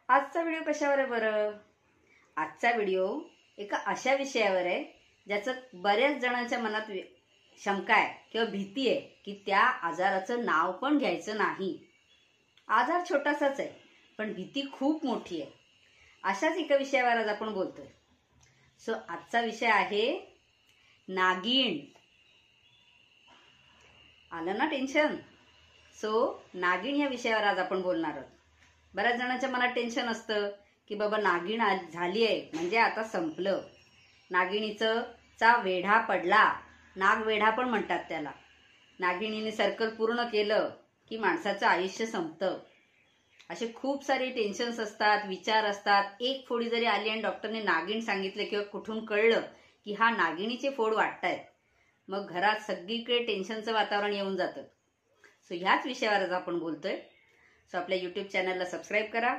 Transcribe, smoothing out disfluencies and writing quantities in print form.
आजचा व्हिडिओ कशावर आहे बरं? आजचा व्हिडिओ एका अशा विषयावर आहे ज्याचं बऱ्याच जणांच्या मनात शंका आहे किंवा भीती आहे की त्या आजाराचं नाव पण घ्यायचं नाही. आजार छोटासाच आहे पण भीती खूप मोठी आहे. अशाच एका विषयावर आज आपण बोलतोय. आजचा विषय आहे नागिण. आलं ना टेन्शन? नागिण या विषयावर आज आपण बोलणार आहोत. बऱ्याच जणांच्या मनात टेन्शन असतं की बाबा नागिण झाली आहे म्हणजे आता संपलं. नागिणीचा वेढा पडला, नागवेढा पण म्हणतात त्याला. नागिणीने सर्कल पूर्ण केलं की माणसाचं आयुष्य संपतं. असे खूप सारे टेन्शन्स असतात, विचार असतात. एक फोडी जरी आली आणि डॉक्टरने नागिण सांगितले किंवा कुठून कळलं की हा नागिणीचे फोड वाटतायत, मग घरात सगळीकडे टेन्शनचं वातावरण येऊन जातं. ह्याच विषयावर आज आपण बोलतोय. आपल्या YouTube चॅनलला सबस्क्राईब करा,